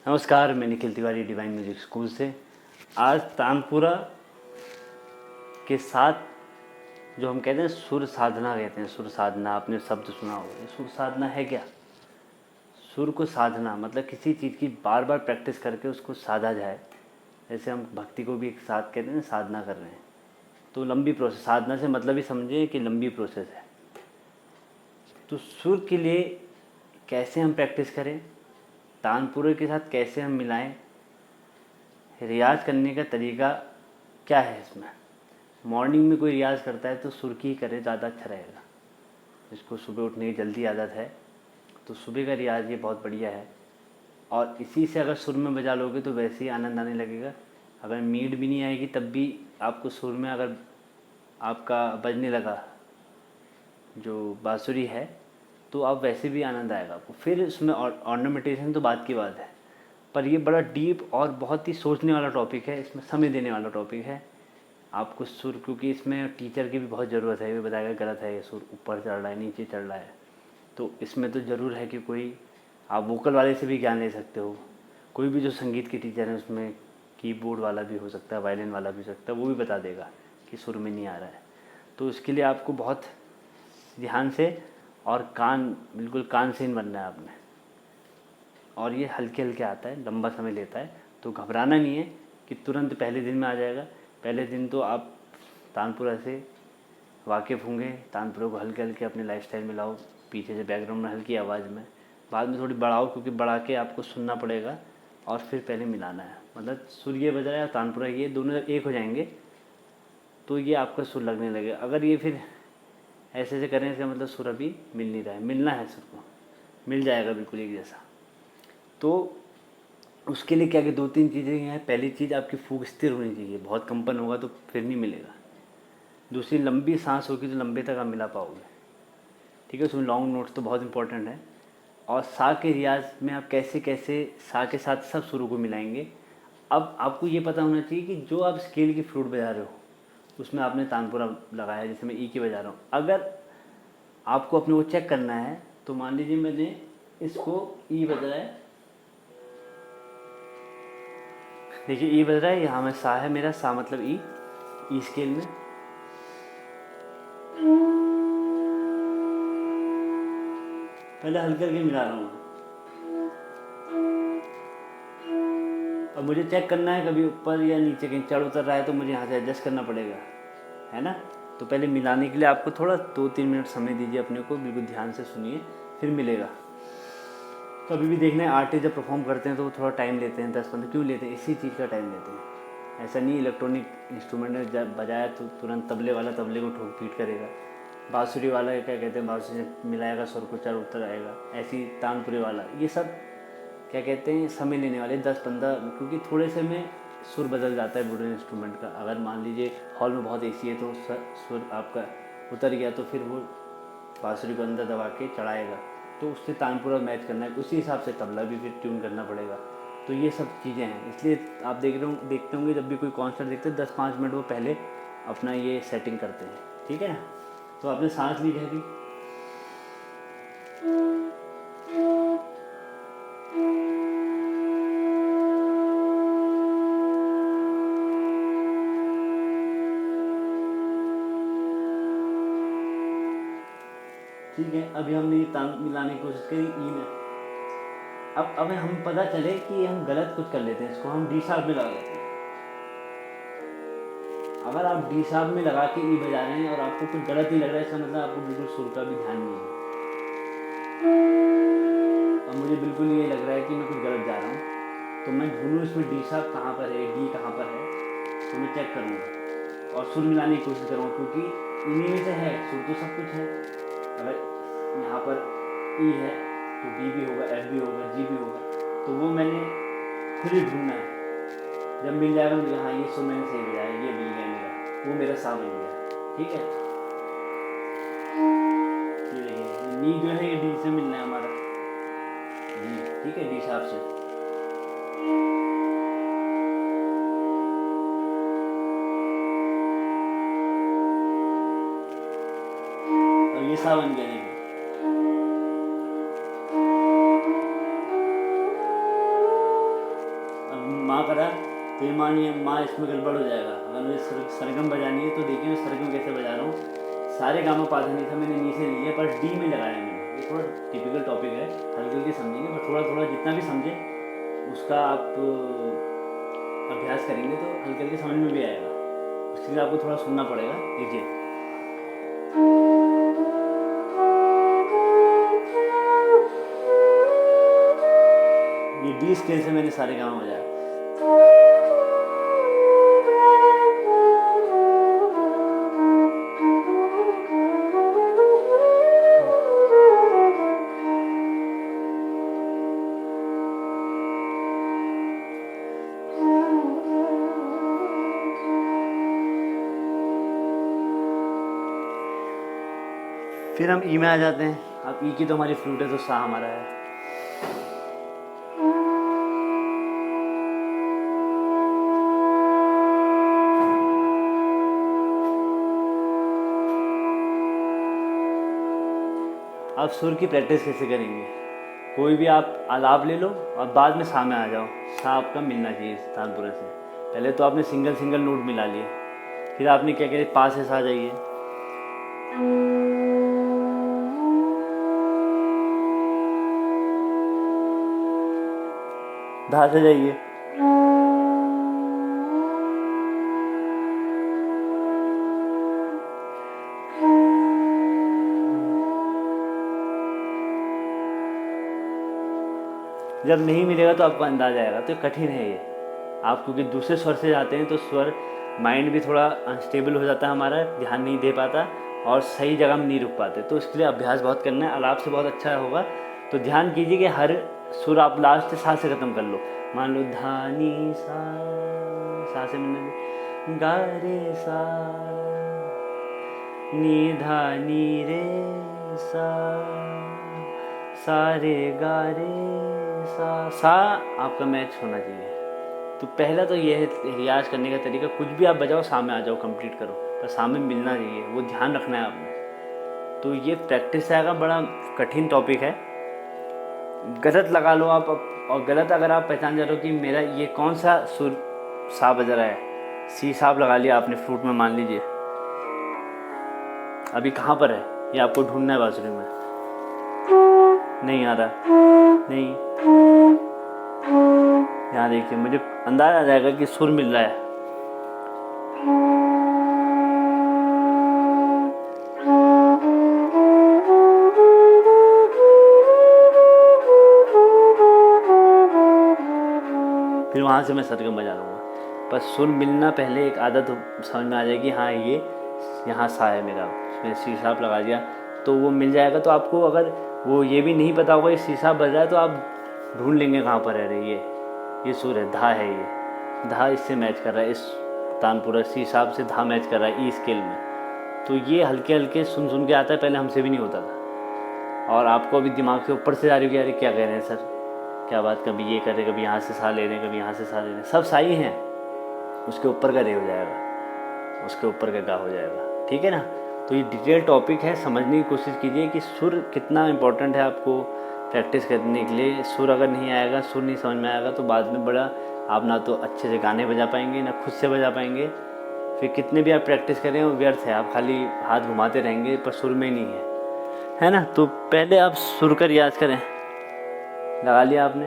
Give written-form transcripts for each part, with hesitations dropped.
नमस्कार, मैं Nikhil Tiwari divine music school से। आज तानपुरा के साथ जो हम कहते हैं सुर साधना कहते हैं, सुर साधना आपने शब्द सुना होगा। ये सुर साधना है क्या? सुर को साधना मतलब किसी चीज़ की बार बार प्रैक्टिस करके उसको साधा जाए। जैसे हम भक्ति को भी एक साथ कहते हैं, साधना कर रहे हैं, तो लंबी प्रोसेस। साधना से मतलब ही समझे कि लंबी प्रोसेस है। तो सुर के लिए कैसे हम प्रैक्टिस करें, तानपुरे के साथ कैसे हम मिलाएं, रियाज़ करने का तरीका क्या है इसमें। मॉर्निंग में कोई रियाज़ करता है तो सुर की ही करे, ज़्यादा अच्छा रहेगा। जिसको सुबह उठने की जल्दी आदत है तो सुबह का रियाज़ ये बहुत बढ़िया है। और इसी से अगर सुर में बजा लोगे तो वैसे ही आनंद आने लगेगा। अगर मीड भी नहीं आएगी तब भी आपको सुर में अगर आपका बजने लगा जो बांसुरी है तो आप वैसे भी आनंद आएगा आपको। फिर इसमें ऑर्नामेंटेशन तो बात की बात है, पर ये बड़ा डीप और बहुत ही सोचने वाला टॉपिक है, इसमें समय देने वाला टॉपिक है आपको सुर, क्योंकि इसमें टीचर की भी बहुत ज़रूरत है। ये बताएगा गलत है, ये सुर ऊपर चढ़ रहा है नीचे चढ़ रहा है। तो इसमें तो ज़रूर है कि कोई आप वोकल वाले से भी ज्ञान ले सकते हो। कोई भी जो संगीत के टीचर हैं उसमें कीबोर्ड वाला भी हो सकता है, वायलिन वाला भी हो सकता है, वो भी बता देगा कि सुर में नहीं आ रहा है। तो इसके लिए आपको बहुत ध्यान से और बिल्कुल कान सेन बनना है आपने। और ये हल्के हल्के आता है, लंबा समय लेता है, तो घबराना नहीं है कि तुरंत पहले दिन में आ जाएगा। पहले दिन तो आप तानपुरा से वाकिफ़ होंगे, तानपुरा को हल्के हल्के अपने लाइफस्टाइल में लाओ, पीछे से बैकग्राउंड में हल्की आवाज़ में, बाद में थोड़ी बढ़ाओ, क्योंकि बढ़ा के आपको सुनना पड़ेगा और फिर पहले मिलाना है। मतलब सुर ये बज रहा है और तानपुरा ये दोनों जब एक हो जाएंगे तो ये आपका सुर लगने लगेगा। अगर ये फिर ऐसे ऐसे करें इसका मतलब सुर अभी मिल नहीं रहा है। मिलना है, सुर को मिल जाएगा बिल्कुल एक जैसा। तो उसके लिए क्या कि 2-3 चीज़ें हैं। पहली चीज़, आपकी फूंक स्थिर होनी चाहिए, बहुत कंपन होगा तो फिर नहीं मिलेगा। दूसरी, लंबी सांस होगी तो लंबे तक आप मिला पाओगे। ठीक है, उसमें लॉन्ग नोट्स तो बहुत इंपॉर्टेंट है। और सा के रियाज में आप कैसे कैसे सा के साथ सब सुरों को मिलाएंगे। अब आपको ये पता होना चाहिए कि जो आप स्केल की फ्लूट बजा रहे हो उसमें आपने तानपुरा लगाया, जैसे मैं ई की बजा रहा हूँ। अगर आपको अपने को चेक करना है तो मान लीजिए मैंने इसको ई बजाया है, देखिए ई बज रहा है, यहाँ में सा है मेरा, सा मतलब ई स्केल में। पहले हल्के हल्के मिला रहा हूँ। अब मुझे चेक करना है कभी ऊपर या नीचे कहीं चढ़ उतर रहा है तो मुझे यहाँ से एडजस्ट करना पड़ेगा, है ना। तो पहले मिलाने के लिए आपको थोड़ा 2-3 मिनट समय दीजिए अपने को, बिल्कुल ध्यान से सुनिए, फिर मिलेगा। कभी भी देखना है आर्टिस्ट जब परफॉर्म करते हैं तो वो थोड़ा टाइम लेते हैं, 10-15, क्यों लेते हैं, इसी चीज़ का टाइम लेते हैं। ऐसा नहीं इलेक्ट्रॉनिक इंस्ट्रूमेंट में जब बजाया तो तुरंत तबले वाला तबले को ठोक पीट करेगा, बांसुरी वाला क्या कहते हैं बांसुरी से मिलाएगा सुर को, चढ़ उतर आएगा, ऐसी तानपुरे वाला, ये सब क्या कहते हैं समय लेने वाले 10-15, क्योंकि थोड़े से में सुर बदल जाता है वुडन इंस्ट्रूमेंट का। अगर मान लीजिए हॉल में बहुत एसी है तो सुर आपका उतर गया तो फिर वो बांसुरी को अंदर दबा के चढ़ाएगा, तो उससे तानपुरा मैच करना है, उसी हिसाब से तबला भी फिर ट्यून करना पड़ेगा। तो ये सब चीज़ें हैं, इसलिए आप देखते होंगे जब भी कोई कॉन्सर्ट देखते हैं 10-5 मिनट वो पहले अपना ये सेटिंग करते हैं। ठीक है ना। तो आपने सांस ली गहरी, ठीक है। अभी हमने ये तान मिलाने की कोशिश करी ई में। अब हम पता चले कि हम गलत कुछ कर लेते हैं, इसको हम डी शार्प में लगा लेते हैं। अगर आप डी शार्प में लगा के ई बजा रहे हैं और आपको कुछ गलत नहीं लग रहा है, इसका मतलब आपको बिल्कुल सुर का भी ध्यान नहीं है। अब मुझे बिल्कुल ये लग रहा है कि मैं कुछ गलत जा रहा हूँ, तो मैं ढूंढूँ इसमें डी शार्प कहाँ पर है, डी कहाँ पर है, तो मैं चेक करूँगा और सुर मिलाने की कोशिश करूँगा, क्योंकि इन्हीं में से है, सुर तो सब कुछ है। अगर यहाँ पर ई है तो डी भी होगा, एफ भी होगा, जी भी होगा, तो वो मैंने खुद ही ढूंढना है। जब मिल जाएगा मुझे, हाँ ये सुर मैंने सही बजाया, ये मिल गया मेरा, वो मेरा सा बन गया। ठीक है, ये देखिए नी जो है ये डी से मिलना है हमारा, ठीक है, डी शार्प से। और ये सा बन गया, देखिए। माँ करा तो ये मानिए माँ इसमें गड़बड़ हो जाएगा। अगर मुझे सरगम बजानी है तो देखिए मैं सरगम कैसे बजा रहा हूँ। सारे गामा पा धा नी सा मैंने नीचे लिया पर डी में लगाया मैंने। ये थोड़ा टिपिकल टॉपिक है, हल्के हल्के समझेंगे पर थोड़ा थोड़ा जितना भी समझे उसका आप अभ्यास करेंगे तो हल्के हल्के समझ में भी आएगा। उसके लिए आपको थोड़ा सुनना पड़ेगा। देखिए ये डी स्केल से मैंने सारे गामा बजाया। फिर हम ई में आ जाते हैं। अब ई की तो हमारी फ्लूट है तो सा हमारा है। अब सुर की प्रैक्टिस कैसे करेंगे? कोई भी आप आलाप ले लो और बाद में सा में आ जाओ। सा आपका मिलना चाहिए तानपुरा से। पहले तो आपने सिंगल सिंगल नोट मिला लिए, फिर आपने क्या करें पा से सा जाइए, धा से जाइए, जब नहीं मिलेगा तो आपको अंदाज आएगा। तो कठिन है ये। आप क्योंकि दूसरे स्वर से जाते हैं तो स्वर माइंड भी थोड़ा अनस्टेबल हो जाता है हमारा, ध्यान नहीं दे पाता और सही जगह में नहीं रुक पाते। तो इसके लिए अभ्यास बहुत करना है। आलाप से बहुत अच्छा होगा। तो ध्यान कीजिए कि हर सुर आप लास्ट से सा से ख़त्म कर लो। मान लो धा नी सा से मिलना, गा रे सा, नी धा नी रे सा रे गा रे सा आपका मैच होना चाहिए। तो पहला तो ये है रियाज करने का तरीका। कुछ भी आप बजाओ सा में आ जाओ, कंप्लीट करो, पर सा में मिलना चाहिए, वो ध्यान रखना है आपने। तो ये प्रैक्टिस आएगा। बड़ा कठिन टॉपिक है। गलत लगा लो आप, और गलत अगर आप पहचान जा रहे हो कि मेरा ये कौन सा सुर सा बज रहा है, सी साब लगा लिया आपने फ्लूट में, मान लीजिए अभी कहाँ पर है ये आपको ढूंढना है। बांसुरी में नहीं आ रहा, नहीं, यहाँ देखिए मुझे अंदाजा आ जाएगा कि सुर मिल रहा है। फिर वहाँ से मैं सरगम बजा लूँगा। पर सुर मिलना पहले एक आदत समझ में आ जाएगी। हाँ ये यहाँ सा है मेरा, इसमें सी साप लगा दिया तो वो मिल जाएगा। तो आपको अगर वो ये भी नहीं पता होगा ये सी साप बज रहा है तो आप ढूंढ लेंगे कहाँ पर है रही ये सुर है, धा है, ये धा इससे मैच कर रहा है, इस तानपुरा सी साप से धा मैच कर रहा है ई स्केल में। तो ये हल्के हल्के सुन के आता है। पहले हमसे भी नहीं होता था और आपको अभी दिमाग से ऊपर से जा रही है कि अरे क्या कह रहे हैं सर, क्या बात, कभी ये कर रहे, कभी यहाँ से सा ले रहे हैं, कभी यहाँ से सा ले रहे हैं। सब सा ही हैं, उसके ऊपर का रे हो जाएगा, उसके ऊपर का गा हो जाएगा। ठीक है ना? तो ये डिटेल टॉपिक है, समझने की कोशिश कीजिए कि सुर कितना इम्पोर्टेंट है आपको प्रैक्टिस करने के लिए। सुर अगर नहीं आएगा, सुर नहीं समझ में आएगा तो बाद में बड़ा आप ना तो अच्छे से गाने बजा पाएंगे ना खुद से बजा पाएंगे। फिर कितने भी आप प्रैक्टिस करें वो व्यर्थ है, आप खाली हाथ घुमाते रहेंगे पर सुर में नहीं है ना? तो पहले आप सुर का रियाज करें। लगा लिया आपने,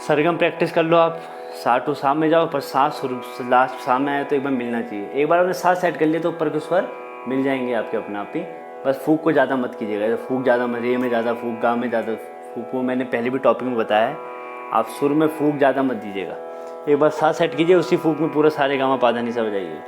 सरगम प्रैक्टिस कर लो आप, सा टू सा में जाओ पर सा सुर लास्ट सा में आए तो एक बार मिलना चाहिए। एक बार आपने सा सेट कर लिया तो ऊपर के स्वर मिल जाएंगे आपके अपने आप ही। बस फूक को ज़्यादा मत कीजिएगा। फूक ज़्यादा मत, रे में ज़्यादा फूक, गा में ज़्यादा फूक, वो मैंने पहले भी टॉपिक में बताया है। आप सुर में फूक ज़्यादा मत दीजिएगा। एक बार सा सेट कीजिए, उसी फूक में पूरा सारे गामा पा धा नी सा बजाइए।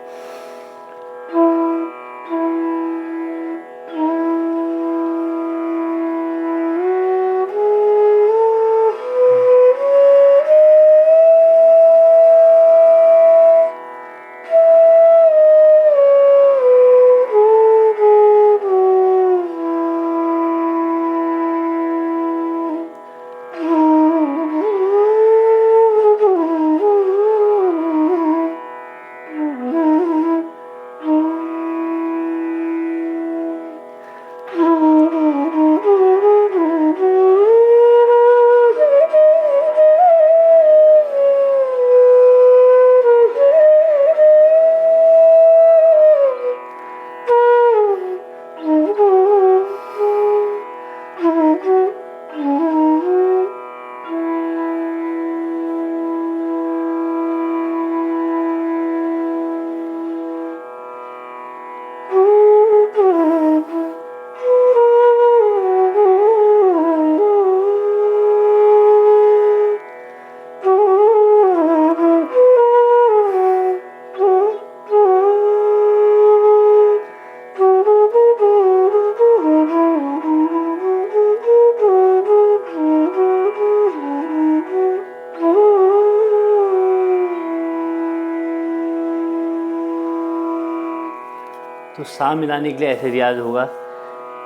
तो सा मिलाने के लिए ऐसे रियाज होगा।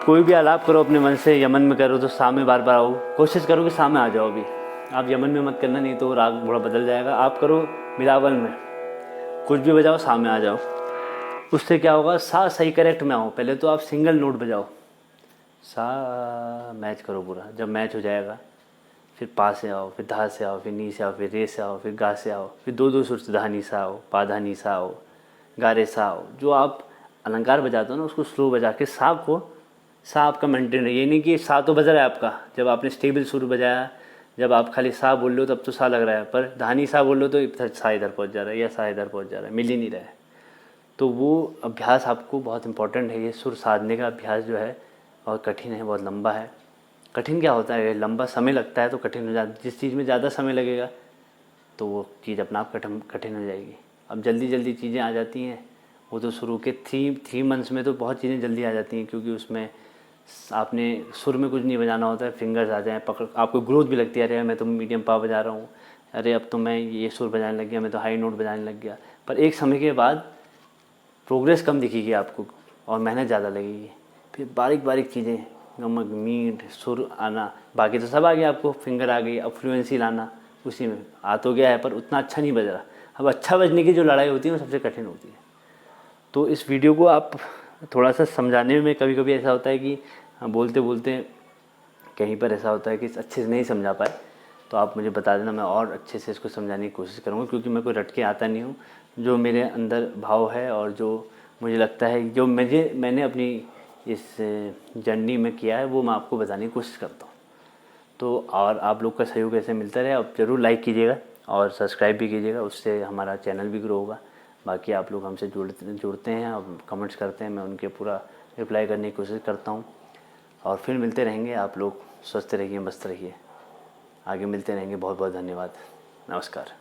कोई भी आलाप करो अपने मन से, यमन में करो तो सा में बार बार आओ, कोशिश करो कि सा में आ जाओ। अभी आप यमन में मत करना, नहीं तो राग थोड़ा बदल जाएगा। आप करो मिलावल में, कुछ भी बजाओ सा में आ जाओ। उससे क्या होगा, सा सही करेक्ट में आओ। पहले तो आप सिंगल नोट बजाओ, सा मैच करो पूरा। जब मैच हो जाएगा फिर पा से आओ, फिर धा से आओ, फिर नी से आओ, फिर रे से आओ, फिर गा से आओ, फिर दो दो सुर से धा नी सा आओ, पा धा नी सा आओ, गा रे सा आओ। जो आप अलंकार बजाते हो ना उसको स्लो बजा के सा को, सा आपका मेंटेन है। ये नहीं कि सा तो बज रहा है आपका, जब आपने स्टेबल सुर बजाया, जब आप खाली सा बोल लो तब तो सा लग रहा है, पर धानी सा बोल लो तो इधर सा इधर पहुंच जा रहा है या सा इधर पहुंच जा रहा है, मिल ही नहीं रहा है। तो वो अभ्यास आपको बहुत इंपॉर्टेंट है। ये सुर साधने का अभ्यास जो है बहुत कठिन है, बहुत लंबा है। कठिन क्या होता है, लंबा समय लगता है तो कठिन हो जाता है। जिस चीज़ में ज़्यादा समय लगेगा तो वो चीज़ अपना आप कठिन हो जाएगी। अब जल्दी जल्दी चीज़ें आ जाती हैं, वो तो शुरू के 3 मंथ्स में तो बहुत चीज़ें जल्दी आ जाती हैं, क्योंकि उसमें आपने सुर में कुछ नहीं बजाना होता है, फिंगर्स आ जाएँ पकड़, आपको ग्रोथ भी लगती है। अरे मैं तो मीडियम पा बजा रहा हूँ, अरे अब तो मैं ये सुर बजाने लग गया, मैं तो हाई नोट बजाने लग गया। पर एक समय के बाद प्रोग्रेस कम दिखेगी आपको और मेहनत ज़्यादा लगेगी। फिर बारीक बारीक चीज़ें, गमक मीट सुर आना, बाकी तो सब आ गया आपको, फिंगर आ गई। अब फ्लुएंसी लाना उसी में आ तो गया है, पर उतना अच्छा नहीं बज रहा। अब अच्छा बजने की जो लड़ाई होती है वो सबसे कठिन होती है। तो इस वीडियो को आप थोड़ा सा समझाने में, कभी कभी ऐसा होता है कि बोलते बोलते कहीं पर ऐसा होता है कि अच्छे से नहीं समझा पाए, तो आप मुझे बता देना, मैं और अच्छे से इसको समझाने की कोशिश करूँगा। क्योंकि मैं कोई रट के आता नहीं हूँ, जो मेरे अंदर भाव है और जो मुझे लगता है, जो मैंने अपनी इस जर्नी में किया है, वो मैं आपको बताने की कोशिश करता हूँ। तो और आप लोग का सहयोग ऐसे मिलता रहे। आप ज़रूर लाइक कीजिएगा और सब्सक्राइब भी कीजिएगा, उससे हमारा चैनल भी ग्रो होगा। बाकी आप लोग हमसे जुड़ते हैं और कमेंट्स करते हैं, मैं उनके पूरा रिप्लाई करने की कोशिश करता हूँ। और फिर मिलते रहेंगे। आप लोग स्वस्थ रहिए, मस्त रहिए, आगे मिलते रहेंगे। बहुत बहुत धन्यवाद, नमस्कार।